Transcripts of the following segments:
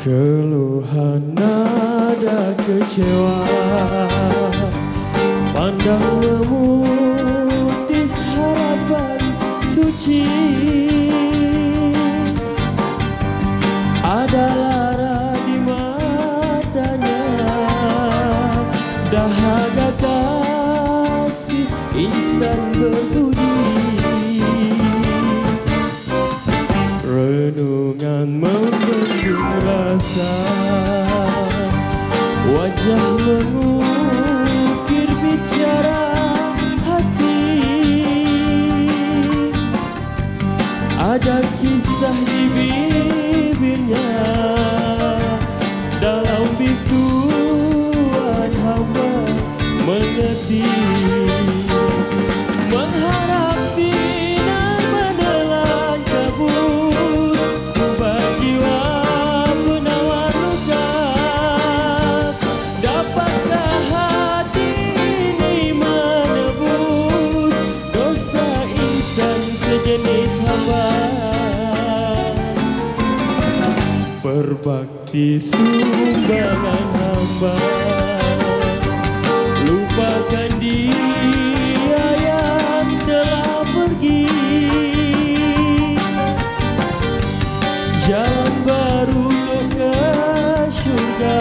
Keluhan nada kecewa, pandang memutih harapan suci. Ada lara di matanya, dahaga kasih insan berbudi. Renungan membendung rasa, wajah mengukir bicara hati. Ada kisah di bibirnya, dalam bisuan hamba mengerti. Mengharap sinar menelan kabut, obat jiwa penawar luka. Dapatkah hati ini menebus dosa insan sejenis hamba? Berbakti sumbangan hamba, lupakan dia yang telah pergi. Jalan baru ke syurga,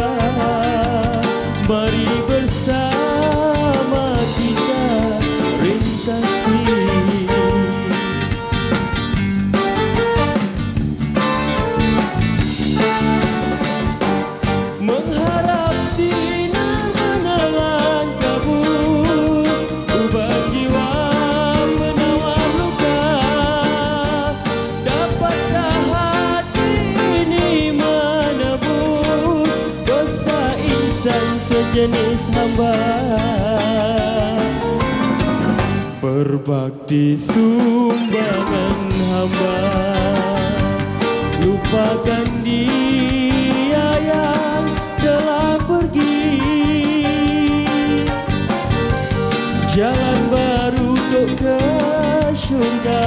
mari bersama kita rintasi. Mengharap sinar menelan kabut, ubah jiwa menawar luka. Dapatkah hati ini menebus dosa insan sejenis hamba? Berbakti sumbangan hamba, lupakan dia yang telah pergi. Jalan baru untuk ke syurga,